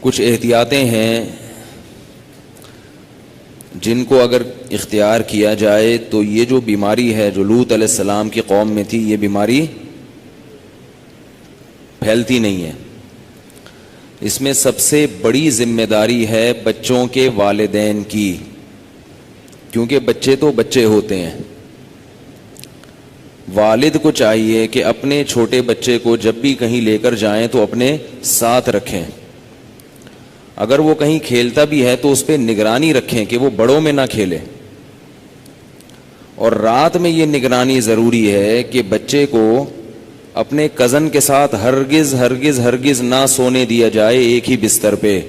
کچھ احتیاطیں ہیں جن کو اگر اختیار کیا جائے تو یہ جو بیماری ہے جو لوط علیہ السلام کی قوم میں تھی، یہ بیماری پھیلتی نہیں ہے۔ اس میں سب سے بڑی ذمہ داری ہے بچوں کے والدین کی، کیونکہ بچے تو بچے ہوتے ہیں۔ والد کو چاہیے کہ اپنے چھوٹے بچے کو جب بھی کہیں لے کر جائیں تو اپنے ساتھ رکھیں، اگر وہ کہیں کھیلتا بھی ہے تو اس پہ نگرانی رکھیں کہ وہ بڑوں میں نہ کھیلے۔ اور رات میں یہ نگرانی ضروری ہے کہ بچے کو اپنے کزن کے ساتھ ہرگز ہرگز ہرگز نہ سونے دیا جائے ایک ہی بستر پہ۔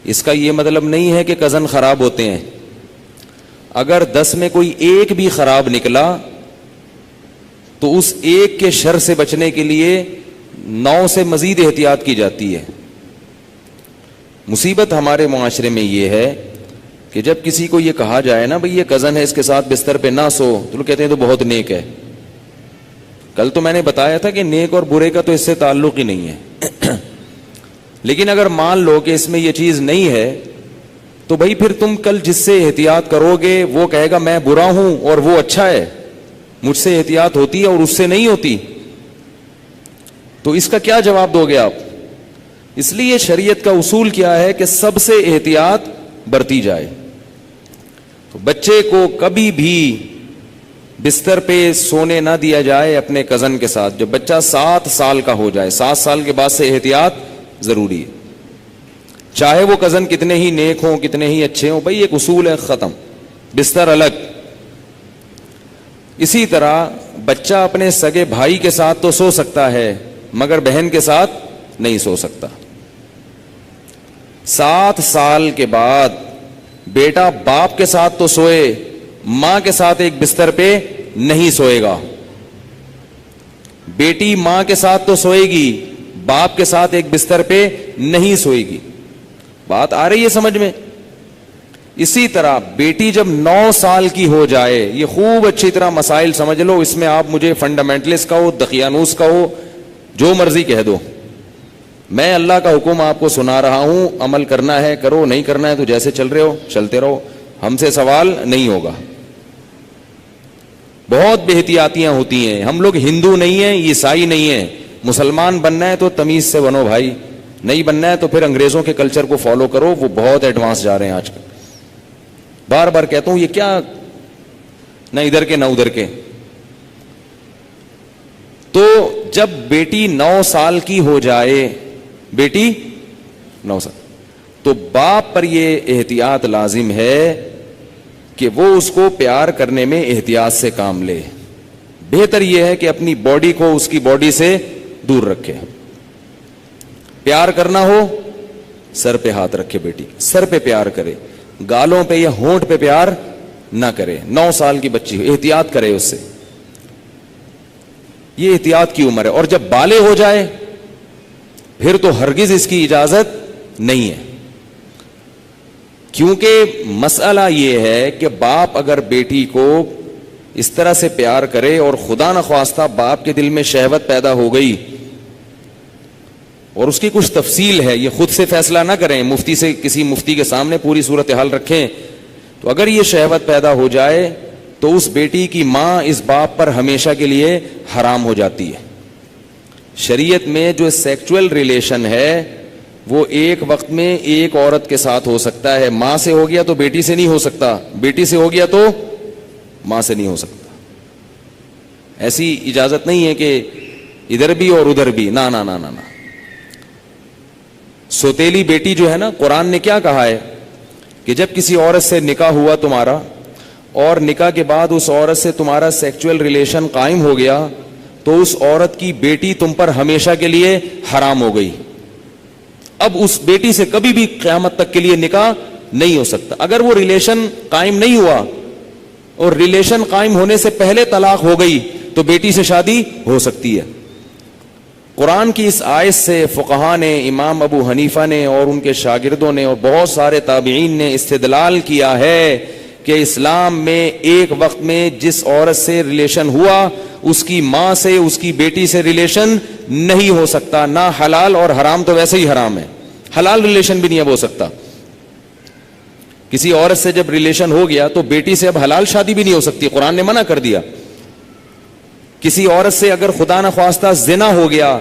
اس کا یہ مطلب نہیں ہے کہ کزن خراب ہوتے ہیں، اگر 10 میں کوئی ایک بھی خراب نکلا تو اس ایک کے شر سے بچنے کے لیے 9 سے مزید احتیاط کی جاتی ہے۔ مصیبت ہمارے معاشرے میں یہ ہے کہ جب کسی کو یہ کہا جائے نا بھئی یہ کزن ہے اس کے ساتھ بستر پہ نہ سو، تو لوگ کہتے ہیں تو بہت نیک ہے۔ کل تو میں نے بتایا تھا کہ نیک اور برے کا تو اس سے تعلق ہی نہیں ہے لیکن اگر مان لو کہ اس میں یہ چیز نہیں ہے تو بھائی پھر تم کل جس سے احتیاط کرو گے وہ کہے گا میں برا ہوں اور وہ اچھا ہے، مجھ سے احتیاط ہوتی ہے اور اس سے نہیں ہوتی، تو اس کا کیا جواب دو گے آپ؟ اس لیے شریعت کا اصول کیا ہے کہ سب سے احتیاط برتی جائے۔ تو بچے کو کبھی بھی بستر پہ سونے نہ دیا جائے اپنے کزن کے ساتھ، جب بچہ 7 سال کا ہو جائے، 7 سال کے بعد سے احتیاط ضروری ہے، چاہے وہ کزن کتنے ہی نیک ہوں کتنے ہی اچھے ہوں، بھائی ایک اصول ہے، ختم، بستر الگ۔ اسی طرح بچہ اپنے سگے بھائی کے ساتھ تو سو سکتا ہے مگر بہن کے ساتھ نہیں سو سکتا۔ 7 سال کے بعد بیٹا باپ کے ساتھ تو سوئے، ماں کے ساتھ ایک بستر پہ نہیں سوئے گا۔ بیٹی ماں کے ساتھ تو سوئے گی، باپ کے ساتھ ایک بستر پہ نہیں سوئے گی۔ بات آ رہی ہے سمجھ میں؟ اسی طرح بیٹی جب 9 سال کی ہو جائے، یہ خوب اچھی طرح مسائل سمجھ لو، اس میں آپ مجھے فنڈامنٹلسٹ کہو، دقیانوس کہو، جو مرضی کہہ دو، میں اللہ کا حکم آپ کو سنا رہا ہوں، عمل کرنا ہے کرو، نہیں کرنا ہے تو جیسے چل رہے ہو چلتے رہو، ہم سے سوال نہیں ہوگا۔ بہت بے احتیاطیاں ہوتی ہیں، ہم لوگ ہندو نہیں ہیں، عیسائی نہیں ہیں، مسلمان بننا ہے تو تمیز سے بنو بھائی، نہیں بننا ہے تو پھر انگریزوں کے کلچر کو فالو کرو، وہ بہت ایڈوانس جا رہے ہیں آج کل۔ بار بار کہتا ہوں یہ کیا نہ ادھر کے نہ ادھر کے۔ تو جب بیٹی 9 سال کی ہو جائے، بیٹی 9 سال، تو باپ پر یہ احتیاط لازم ہے کہ وہ اس کو پیار کرنے میں احتیاط سے کام لے۔ بہتر یہ ہے کہ اپنی باڈی کو اس کی باڈی سے دور رکھے۔ پیار کرنا ہو سر پہ ہاتھ رکھے، بیٹی سر پہ پیار کرے، گالوں پہ یا ہونٹ پہ پیار نہ کرے۔ 9 سال کی بچی احتیاط کرے اس سے، یہ احتیاط کی عمر ہے۔ اور جب بالغ ہو جائے پھر تو ہرگز اس کی اجازت نہیں ہے، کیونکہ مسئلہ یہ ہے کہ باپ اگر بیٹی کو اس طرح سے پیار کرے اور خدا نخواستہ باپ کے دل میں شہوت پیدا ہو گئی، اور اس کی کچھ تفصیل ہے، یہ خود سے فیصلہ نہ کریں، مفتی سے، کسی مفتی کے سامنے پوری صورتحال رکھیں، تو اگر یہ شہوت پیدا ہو جائے تو اس بیٹی کی ماں اس باپ پر ہمیشہ کے لیے حرام ہو جاتی ہے۔ شریعت میں جو سیکچول ریلیشن ہے وہ ایک وقت میں ایک عورت کے ساتھ ہو سکتا ہے، ماں سے ہو گیا تو بیٹی سے نہیں ہو سکتا، بیٹی سے ہو گیا تو ماں سے نہیں ہو سکتا۔ ایسی اجازت نہیں ہے کہ ادھر بھی اور ادھر بھی، نہ نہ نہ نہ۔ سوتیلی بیٹی جو ہے نا، قرآن نے کیا کہا ہے کہ جب کسی عورت سے نکاح ہوا تمہارا اور نکاح کے بعد اس عورت سے تمہارا سیکچول ریلیشن قائم ہو گیا تو اس عورت کی بیٹی تم پر ہمیشہ کے لیے حرام ہو گئی۔ اب اس بیٹی سے کبھی بھی قیامت تک کے لیے نکاح نہیں ہو سکتا۔ اگر وہ ریلیشن قائم نہیں ہوا اور ریلیشن قائم ہونے سے پہلے طلاق ہو گئی تو بیٹی سے شادی ہو سکتی ہے۔ قرآن کی اس آیت سے فقہاء نے، امام ابو حنیفہ نے اور ان کے شاگردوں نے اور بہت سارے تابعین نے استدلال کیا ہے کہ اسلام میں ایک وقت میں جس عورت سے ریلیشن ہوا اس کی ماں سے اس کی بیٹی سے ریلیشن نہیں ہو سکتا, نہ حلال, اور حرام تو ویسے ہی حرام ہے, حلال ریلیشن بھی نہیں اب ہو سکتا. کسی عورت سے جب ریلیشن ہو گیا تو بیٹی سے اب حلال شادی بھی نہیں ہو سکتی, قرآن نے منع کر دیا. کسی عورت سے اگر خدا نخواستہ زنا ہو گیا,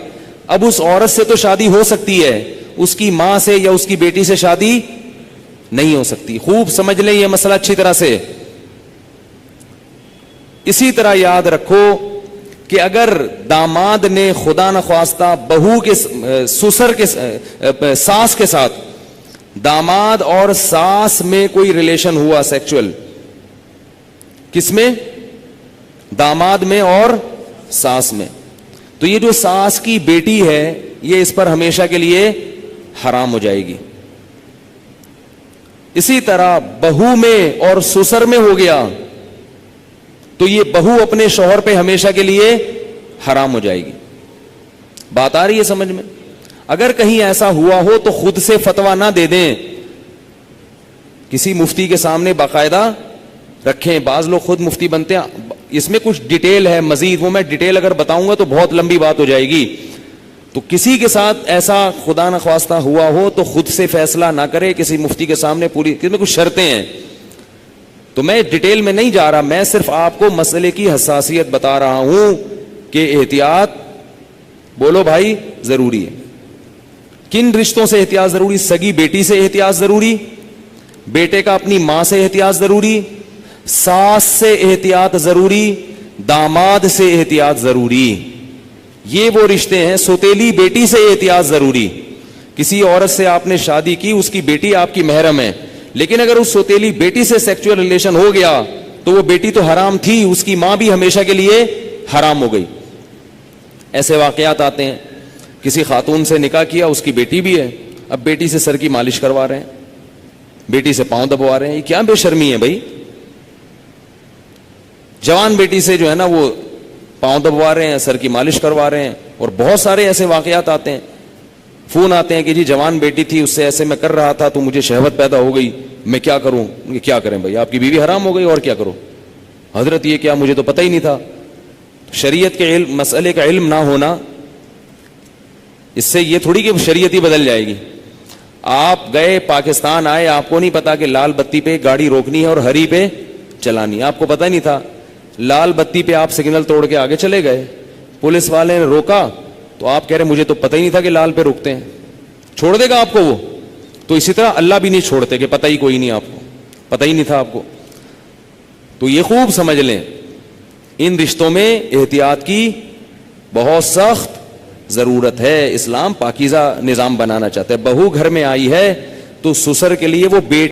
اب اس عورت سے تو شادی ہو سکتی ہے, اس کی ماں سے یا اس کی بیٹی سے شادی نہیں ہو سکتی. خوب سمجھ لیں یہ مسئلہ اچھی طرح سے. اسی طرح یاد رکھو کہ اگر داماد نے خدا نخواستہ بہو کے سسر کے ساس کے ساتھ, داماد اور ساس میں کوئی ریلیشن ہوا سیکچول, کس میں؟ داماد میں اور ساس میں, تو یہ جو ساس کی بیٹی ہے یہ اس پر ہمیشہ کے لیے حرام ہو جائے گی. اسی طرح بہو میں اور سسر میں ہو گیا تو یہ بہو اپنے شوہر پہ ہمیشہ کے لیے حرام ہو جائے گی. بات آ رہی ہے سمجھ میں؟ اگر کہیں ایسا ہوا ہو تو خود سے فتویٰ نہ دے دیں, کسی مفتی کے سامنے باقاعدہ رکھیں. بعض لوگ خود مفتی بنتے ہیں, اس میں کچھ ڈیٹیل ہے مزید, وہ میں ڈیٹیل اگر بتاؤں گا تو بہت لمبی بات ہو جائے گی. تو کسی کے ساتھ ایسا خدا نخواستہ ہوا ہو تو خود سے فیصلہ نہ کرے, کسی مفتی کے سامنے پوری, اس میں کچھ شرطیں ہیں. تو میں ڈیٹیل میں نہیں جا رہا, میں صرف آپ کو مسئلے کی حساسیت بتا رہا ہوں کہ احتیاط, بولو بھائی, ضروری ہے. کن رشتوں سے احتیاط ضروری؟ سگی بیٹی سے احتیاط ضروری, بیٹے کا اپنی ماں سے احتیاط ضروری, ساس سے احتیاط ضروری, داماد سے احتیاط ضروری. یہ وہ رشتے ہیں. سوتیلی بیٹی سے احتیاط ضروری. کسی عورت سے آپ نے شادی کی, اس کی بیٹی آپ کی محرم ہے, لیکن اگر اس سوتیلی بیٹی سے سیکچوئل ریلیشن ہو گیا تو وہ بیٹی تو حرام تھی, اس کی ماں بھی ہمیشہ کے لیے حرام ہو گئی. ایسے واقعات آتے ہیں. کسی خاتون سے نکاح کیا, اس کی بیٹی بھی ہے, اب بیٹی سے سر کی مالش کروا رہے ہیں, بیٹی سے پاؤں دبوا رہے ہیں. یہ کیا بے شرمی ہے بھائی؟ جوان بیٹی سے جو ہے نا وہ پاؤں دبوا رہے ہیں, سر کی مالش کروا رہے ہیں. اور بہت سارے ایسے واقعات آتے ہیں, فون آتے ہیں کہ جی جوان بیٹی تھی, اس سے ایسے میں کر رہا تھا تو مجھے شہوت پیدا ہو گئی, میں کیا کروں؟ کیا کریں بھائی, آپ کی بیوی حرام ہو گئی, اور کیا کرو حضرت؟ یہ کیا, مجھے تو پتہ ہی نہیں تھا. شریعت کے علم, مسئلے کا علم نہ ہونا, اس سے یہ تھوڑی کہ شریعت ہی بدل جائے گی. آپ گئے پاکستان آئے, آپ کو نہیں پتا کہ لال بتی پہ گاڑی روکنی ہے اور ہری پہ چلانی ہے, آپ کو پتہ نہیں تھا. لال بتی پہ آپ سگنل توڑ کے آگے چلے گئے, پولیس والے نے روکا تو آپ کہہ رہے مجھے تو پتہ ہی نہیں تھا کہ لال پہ رکتے ہیں. چھوڑ دے گا آپ کو وہ؟ تو اسی طرح اللہ بھی نہیں چھوڑتے کہ پتہ ہی کوئی نہیں, آپ کو پتہ ہی نہیں تھا آپ کو. تو یہ خوب سمجھ لیں, ان رشتوں میں احتیاط کی بہت سخت ضرورت ہے. اسلام پاکیزہ نظام بنانا چاہتا ہے. بہو گھر میں آئی ہے تو سسر کے لیے وہ بیٹی